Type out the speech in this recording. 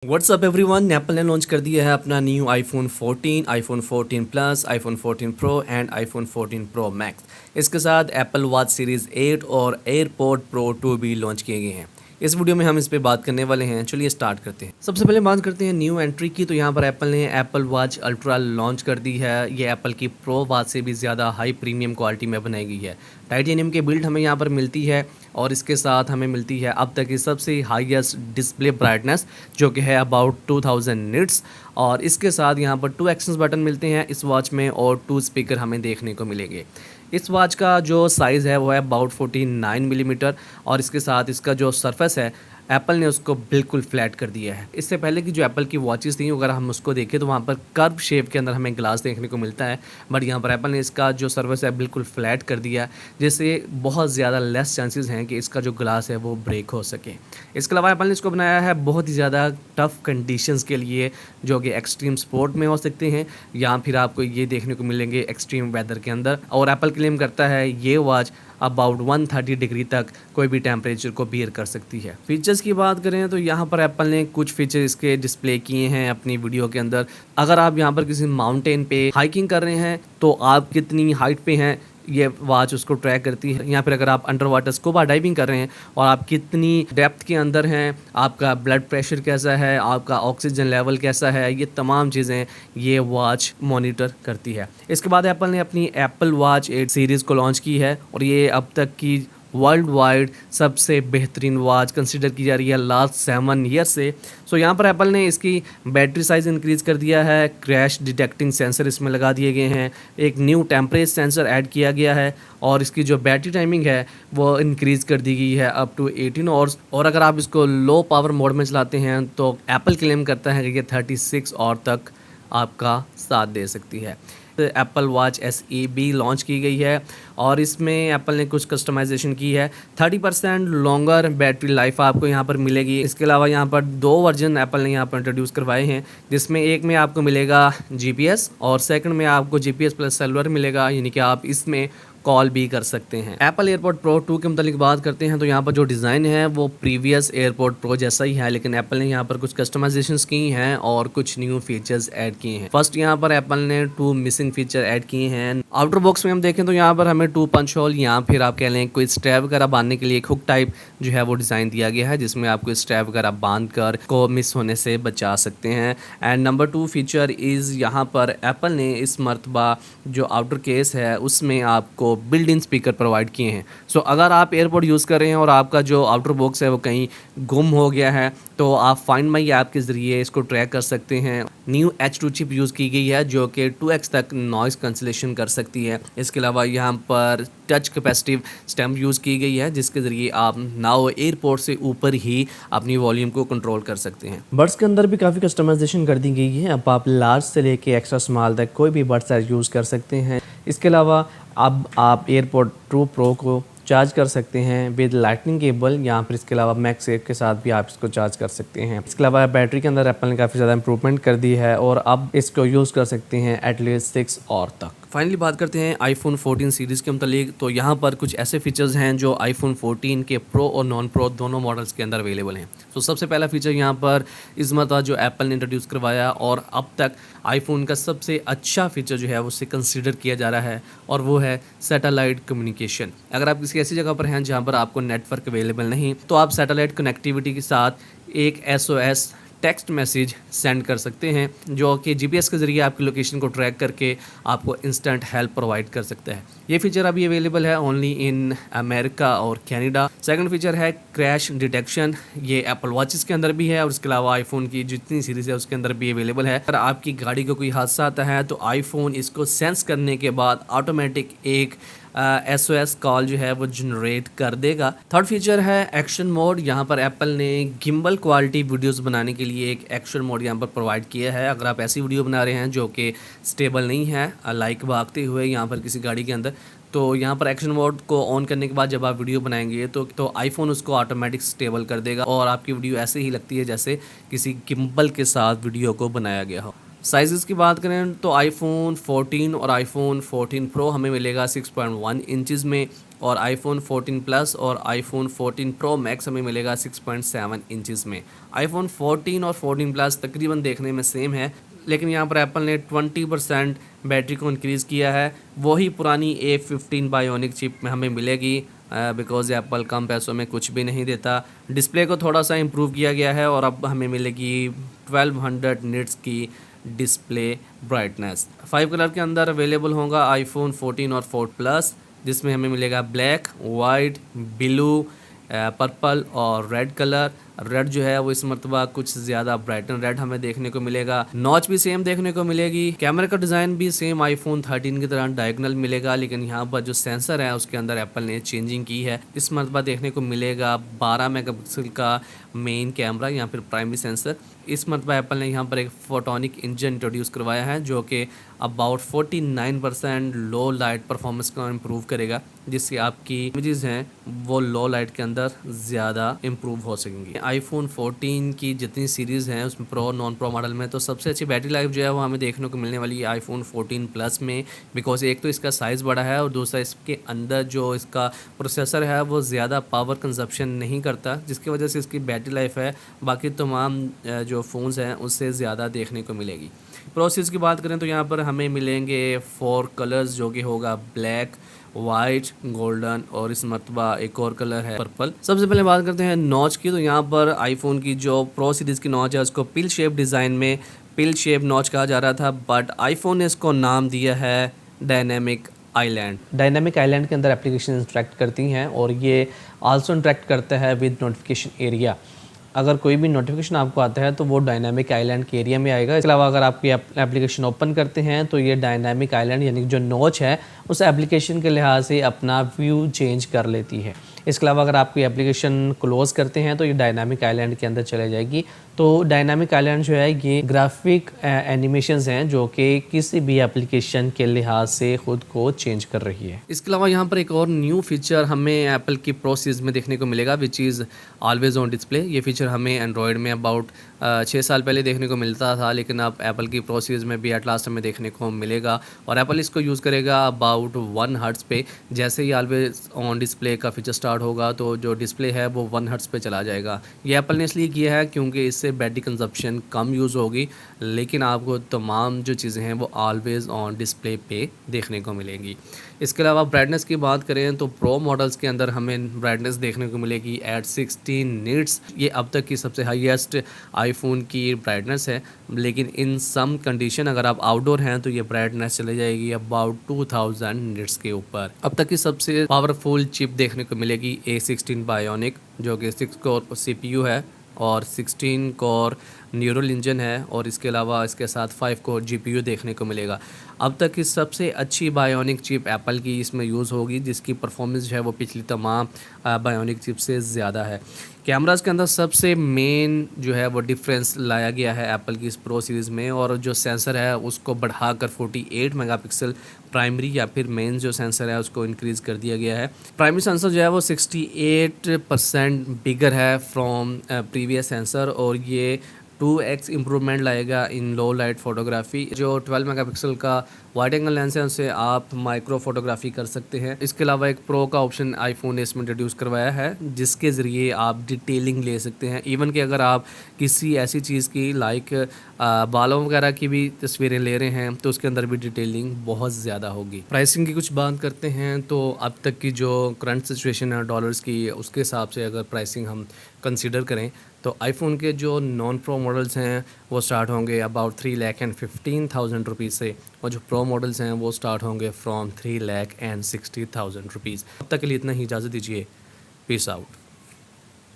WhatsApp everyone, Apple ने launch कर दिया है अपना new iPhone 14, iPhone 14 plus, iPhone 14 pro and iPhone 14 pro max. इसके साथ एप्पल वॉच सीरीज़ 8 और एयरपॉड प्रो 2 भी लॉन्च किए गए हैं। इस वीडियो में हम इस पे बात करने वाले हैं। चलिए स्टार्ट करते हैं। सबसे पहले बात करते हैं न्यू एंट्री की। तो यहाँ पर एप्पल ने एप्पल वॉच अल्ट्रा लॉन्च कर दी है। ये एप्पल की प्रो वॉच से भी ज़्यादा हाई प्रीमियम क्वालिटी में बनाई गई है। टाइटेनियम के बिल्ड हमें यहाँ पर मिलती है और इसके साथ हमें मिलती है अब तक की सबसे हाईएस्ट डिस्प्ले ब्राइटनेस, जो कि है अबाउट 2000 निट्स। और इसके साथ यहाँ पर 2 एक्शन बटन मिलते हैं इस वॉच में और 2 स्पीकर हमें देखने को मिलेंगे। इस वॉच का जो साइज़ है वो है अबाउट 49 मिलीमीटर और इसके साथ इसका जो सरफेस है एप्पल ने उसको बिल्कुल फ्लैट कर दिया है। इससे पहले की जो एप्पल की वॉचेस थी अगर हम उसको देखें तो वहाँ पर कर्व शेप के अंदर हमें ग्लास देखने को मिलता है, बट यहाँ पर एप्पल ने इसका जो सरफेस है बिल्कुल फ्लैट कर दिया, जिससे बहुत ज़्यादा लेस चांसेस हैं कि इसका जो ग्लास है वो ब्रेक हो सके। इसके अलावा एप्पल ने इसको बनाया है बहुत ही ज़्यादा टफ़ कंडीशंस के लिए, जो कि एक्सट्रीम स्पोर्ट में हो सकते हैं या फिर आपको ये देखने को मिलेंगे एक्सट्रीम वेदर के अंदर। और एप्पल क्लेम करता है ये वॉच अबाउट 130 डिग्री तक कोई भी टेम्परेचर को बियर कर सकती है। फीचर्स की बात करें तो यहाँ पर एप्पल ने कुछ फीचर इसके डिस्प्ले किए हैं अपनी वीडियो के अंदर। अगर आप यहाँ पर किसी माउंटेन पे हाइकिंग कर रहे हैं तो आप कितनी हाइट पे हैं ये वॉच उसको ट्रैक करती है। या फिर अगर आप अंडर वाटर स्कूबा डाइविंग कर रहे हैं और आप कितनी डेप्थ के अंदर हैं, आपका ब्लड प्रेशर कैसा है, आपका ऑक्सीजन लेवल कैसा है, ये तमाम चीज़ें ये वॉच मॉनिटर करती है। इसके बाद एप्पल ने अपनी एप्पल वॉच 8 सीरीज़ को लॉन्च की है और ये अब तक की वर्ल्ड वाइड सबसे बेहतरीन वॉच कंसिडर की जा रही है लास्ट 7 ईयर से। सो यहाँ पर एप्पल ने इसकी बैटरी साइज़ इंक्रीज़ कर दिया है, क्रैश डिटेक्टिंग सेंसर इसमें लगा दिए गए हैं, एक न्यू टेम्परेचर सेंसर ऐड किया गया है और इसकी जो बैटरी टाइमिंग है वो इंक्रीज़ कर दी गई है अप टू 18 आवर्स। और अगर आप इसको लो पावर मोड में चलाते हैं तो एप्पल क्लेम करता है कि ये 36 आवर तक आपका साथ दे सकती है। एप्पल वॉच SE भी लॉन्च की गई है और इसमें एप्पल ने कुछ कस्टमाइजेशन की है। 30% लॉन्गर बैटरी लाइफ आपको यहाँ पर मिलेगी। इसके अलावा यहाँ पर 2 वर्जन एप्पल ने यहाँ पर इंट्रोड्यूस करवाए हैं, जिसमें एक में आपको मिलेगा GPS और सेकंड में आपको GPS प्लस सेलुलर मिलेगा, यानी कि आप इसमें कॉल भी कर सकते हैं। एप्पल एयरपॉड प्रो 2 के मुतालिक बात करते हैं तो यहाँ पर जो डिज़ाइन है वो प्रीवियस एयरपॉड प्रो जैसा ही है, लेकिन एप्पल ने यहाँ पर कुछ कस्टमाइजेशंस की हैं और कुछ न्यू फीचर्स ऐड किए हैं। फर्स्ट यहाँ पर एप्पल ने 2 मिसिंग फीचर ऐड किए हैं। आउटर बॉक्स में हम देखें तो यहाँ पर हमें 2 पंच होल या फिर आप कह लें कोई स्ट्रैप वगैरह बांधने के लिए एक हुक टाइप जो है वो डिज़ाइन दिया गया है, जिसमें आपको स्ट्रैप वगैरह बांध कर को मिस होने से बचा सकते हैं। एंड नंबर 2 फीचर इज़ यहाँ पर एप्पल ने इस मरतबा जो आउटर केस है उसमें आपको बिल्ट इन स्पीकर प्रोवाइड किए हैं। सो अगर आप एयरपोर्ट यूज़ कर रहे हैं और आपका जो आउटर बॉक्स है वो कहीं गुम हो गया है तो आप फाइंड माई ऐप के ज़रिए इसको ट्रैक कर सकते हैं। न्यू H2 चिप यूज़ की गई है जो कि 2x तक नॉइज़ कैंसिलेशन कर सकती है। इसके अलावा यहाँ पर टच कैपेसिटिव स्टैम्प यूज़ की गई है, जिसके ज़रिए आप नाउ एयरपोर्ट से ऊपर ही अपनी वॉल्यूम को कंट्रोल कर सकते हैं। बड्स के अंदर भी काफ़ी कस्टमाइजेशन कर दी गई है। अब आप लार्ज से लेके एक्स्ट्रा स्मॉल तक कोई भी बड साइज यूज़ कर सकते हैं। इसके अलावा अब आप एयरपॉड 2 प्रो को चार्ज कर सकते हैं विद लाइटनिंग केबल या फिर इसके अलावा मैगसेफ के साथ भी आप इसको चार्ज कर सकते हैं। इसके अलावा बैटरी के अंदर एप्पल ने काफ़ी ज़्यादा इंप्रूवमेंट कर दी है और अब इसको यूज़ कर सकते हैं एटलीस्ट 6 आवर तक। फाइनली बात करते हैं आईफोन 14 सीरीज़ के मुतालिक। तो यहाँ पर कुछ ऐसे फीचर्स हैं जो आईफोन 14 के प्रो और नॉन प्रो दोनों मॉडल्स के अंदर अवेलेबल हैं। तो सबसे पहला फीचर यहाँ पर इस मरतबा जो एप्पल ने इंट्रोड्यूस करवाया और अब तक आईफोन का सबसे अच्छा फीचर जो है उससे कंसीडर किया जा रहा है और वो है सैटेलाइट कम्युनिकेशन। अगर आप किसी ऐसी जगह पर हैं जहाँ पर आपको नेटवर्क अवेलेबल नहीं तो आप सैटेलाइट कनेक्टिविटी के साथ एक SOS टेक्स्ट मैसेज सेंड कर सकते हैं, जो कि GPS के ज़रिए आपकी लोकेशन को ट्रैक करके आपको इंस्टेंट हेल्प प्रोवाइड कर सकता है। ये फीचर अभी अवेलेबल है ओनली इन अमेरिका और कनाडा। सेकंड फीचर है क्रैश डिटेक्शन। ये एप्पल वॉचेस के अंदर भी है और इसके अलावा आईफोन की जितनी सीरीज़ है उसके अंदर भी अवेलेबल है। अगर आपकी गाड़ी को कोई हादसा आता है तो आईफोन इसको सेंस करने के बाद ऑटोमेटिक एक SOS कॉल जो है वो जनरेट कर देगा। थर्ड फीचर है एक्शन मोड। यहाँ पर एप्पल ने गिम्बल क्वालिटी वीडियोस बनाने के लिए एक एक्शन मोड यहाँ पर प्रोवाइड किया है। अगर आप ऐसी वीडियो बना रहे हैं जो कि स्टेबल नहीं है, लाइक भागते हुए यहाँ पर किसी गाड़ी के अंदर, तो यहाँ पर एक्शन मोड को ऑन करने के बाद जब आप वीडियो बनाएंगे तो आईफोन उसको ऑटोमेटिक स्टेबल कर देगा और आपकी वीडियो ऐसे ही लगती है जैसे किसी गिम्बल के साथ वीडियो को बनाया गया हो। साइज़ की बात करें तो आईफोन 14 और आईफोन 14 प्रो हमें मिलेगा 6.1 इंचज़ में, और आईफोन 14 प्लस और आईफोन 14 प्रो मैक्स हमें मिलेगा 6.7 इंचज़ में। आईफोन 14 और 14 प्लस तकरीबन देखने में सेम है, लेकिन यहाँ पर एप्पल ने 20% बैटरी को इंक्रीज़ किया है। वही पुरानी A15 बायोनिक चिप में हमें मिलेगी, बिकॉज़ एप्पल कम पैसों में कुछ भी नहीं देता। डिस्प्ले को थोड़ा सा इम्प्रूव किया गया है और अब हमें मिलेगी 1200 निट्स की डिस्प्ले ब्राइटनेस। 5 कलर के अंदर अवेलेबल होगा आईफोन 14 और 4 प्लस, जिसमें हमें मिलेगा ब्लैक, वाइट, ब्लू, पर्पल और रेड कलर। रेड जो है वो इस मरतबा कुछ ज़्यादा ब्राइटन रेड हमें देखने को मिलेगा। नॉच भी सेम देखने को मिलेगी। कैमरे का डिज़ाइन भी सेम आईफोन 13 की तरह डायगोनल मिलेगा, लेकिन यहाँ पर जो सेंसर है उसके अंदर एप्पल ने चेंजिंग की है। इस मरतबा देखने को मिलेगा 12 मेगापिक्सल का मेन कैमरा या फिर प्राइमरी सेंसर। इस मरतबा एप्पल ने यहाँ पर एक फोटोनिक इंजन इंट्रोड्यूस करवाया है, जो कि अबाउट 49% लो लाइट परफॉर्मेंस को इम्प्रूव करेगा, जिससे आपकी इमेजेस हैं वो लो लाइट के अंदर ज़्यादा इम्प्रूव हो सकेंगी। आईफोन 14 की जितनी सीरीज़ हैं उसमें प्रो नॉन प्रो मॉडल में, तो सबसे अच्छी बैटरी लाइफ जो है वो हमें देखने को मिलने वाली है आईफोन 14 प्लस में, बिकॉज एक तो इसका साइज़ बड़ा है और दूसरा इसके अंदर जो इसका प्रोसेसर है वो ज़्यादा पावर कंजप्शन नहीं करता, जिसकी वजह से इसकी बैटरी लाइफ है बाकी तमाम जो फ़ोन्स हैं उससे ज़्यादा देखने को मिलेगी। प्रोसेस की बात करें तो यहाँ पर हमें मिलेंगे 4 कलर्स, जो कि होगा ब्लैक, वाइट, गोल्डन और इस मरतबा एक और कलर है पर्पल। सबसे पहले बात करते हैं नॉच की, तो यहाँ पर आईफोन की जो प्रो सीरीज़ की नॉच है उसको पिल शेप डिज़ाइन में पिल शेप नॉच कहा जा रहा था, बट आईफोन ने इसको नाम दिया है डायनेमिक आइलैंड। डायनेमिक आइलैंड के अंदर एप्लीकेशन इंटरेक्ट करती हैं और ये आल्सो इंटरेक्ट करता है विद नोटिफिकेशन एरिया। अगर कोई भी नोटिफिकेशन आपको आता है तो वो डायनामिक आइलैंड के एरिया में आएगा। इसके अलावा अगर आप कोई एप्लीकेशन ओपन करते हैं तो ये डायनामिक आइलैंड यानी जो नॉच है उस एप्लीकेशन के लिहाज से अपना व्यू चेंज कर लेती है। इसके अलावा अगर आप कोई एप्लीकेशन क्लोज़ करते हैं तो ये डायनामिक आइलैंड के अंदर चले जाएगी। तो डायनामिक आइलैंड जो है ये ग्राफिक एनिमेशंस हैं जो कि किसी भी एप्लीकेशन के लिहाज से ख़ुद को चेंज कर रही है। इसके अलावा यहाँ पर एक और न्यू फीचर हमें एप्पल की प्रो सीरीज़ में देखने को मिलेगा, which is always on display. ये फीचर हमें एंड्रॉयड में अबाउट 6 साल पहले देखने को मिलता था, लेकिन अब एप्पल की प्रो सीरीज़ में भी एट लास्ट हमें देखने को मिलेगा और एप्पल इसको यूज़ करेगा अबाउट 1 हर्ट्ज़ पे। जैसे ही ऑलवेज ऑन डिस्प्ले का फीचर स्टार्ट होगा तो जो डिस्प्ले है वो 1 हर्ट्ज़ पे चला जाएगा। ये एप्पल ने इसलिए किया है क्योंकि इससे बैटरी कंजप्शन कम यूज़ होगी, लेकिन आपको तमाम जो चीज़ें हैं वो ऑलवेज ऑन डिस्प्ले पे देखने को मिलेंगी। इसके अलावा ब्राइटनेस की बात करें तो प्रो मॉडल्स के अंदर हमें ब्राइटनेस देखने को मिलेगी एट 16 निट्स। ये अब तक की सबसे हाईएस्ट आईफोन की ब्राइटनेस है, लेकिन इन सम कंडीशन अगर आप आउटडोर हैं तो ये ब्राइटनेस चले जाएगी अबाउट 2000 निट्स के ऊपर। अब तक की सबसे पावरफुल चिप देखने को मिलेगी A16 बायोनिक, जो कि 6 कोर CPU है और 16 कोर न्यूरल इंजन है, और इसके अलावा इसके साथ 5 कोर GPU देखने को मिलेगा। अब तक की सबसे अच्छी बायोनिक चिप एप्पल की इसमें यूज़ होगी, जिसकी परफॉर्मेंस जो है वो पिछली तमाम बायोनिक चिप से ज़्यादा है। कैमरास के अंदर सबसे मेन जो है वो डिफरेंस लाया गया है एप्पल की इस प्रो सीरीज़ में, और जो सेंसर है उसको बढ़ाकर 48 मेगापिक्सल प्राइमरी या फिर मेन जो सेंसर है उसको इंक्रीज़ कर दिया गया है। प्राइमरी सेंसर जो है वो 68% बिगर है फ्रॉम प्रीवियस सेंसर, और ये 2x इम्प्रूवमेंट लाएगा इन लो लाइट फोटोग्राफी। जो 12 मेगापिक्सल का वाइड एंगल लेंस है उससे आप माइक्रो फोटोग्राफी कर सकते हैं। इसके अलावा एक प्रो का ऑप्शन आईफोन ने इसमें इंट्रोड्यूस करवाया है, जिसके ज़रिए आप डिटेलिंग ले सकते हैं। इवन कि अगर आप किसी ऐसी चीज़ की लाइक बालों वगैरह की भी तस्वीरें ले रहे हैं तो उसके अंदर भी डिटेलिंग बहुत ज़्यादा होगी। प्राइसिंग की कुछ बात करते हैं तो अब तक की जो करंट सिचुएशन है डॉलर्स की, उसके हिसाब से अगर प्राइसिंग हम कंसिडर करें तो आईफोन के जो नॉन प्रो मॉडल्स हैं वो स्टार्ट होंगे अबाउट 3,15,000 रुपीज़ से, और जो प्रो मॉडल्स हैं वो स्टार्ट होंगे फ्रॉम 3,60,000 रुपीज़। अब तक के लिए इतना ही, इजाज़त दीजिए। Peace out.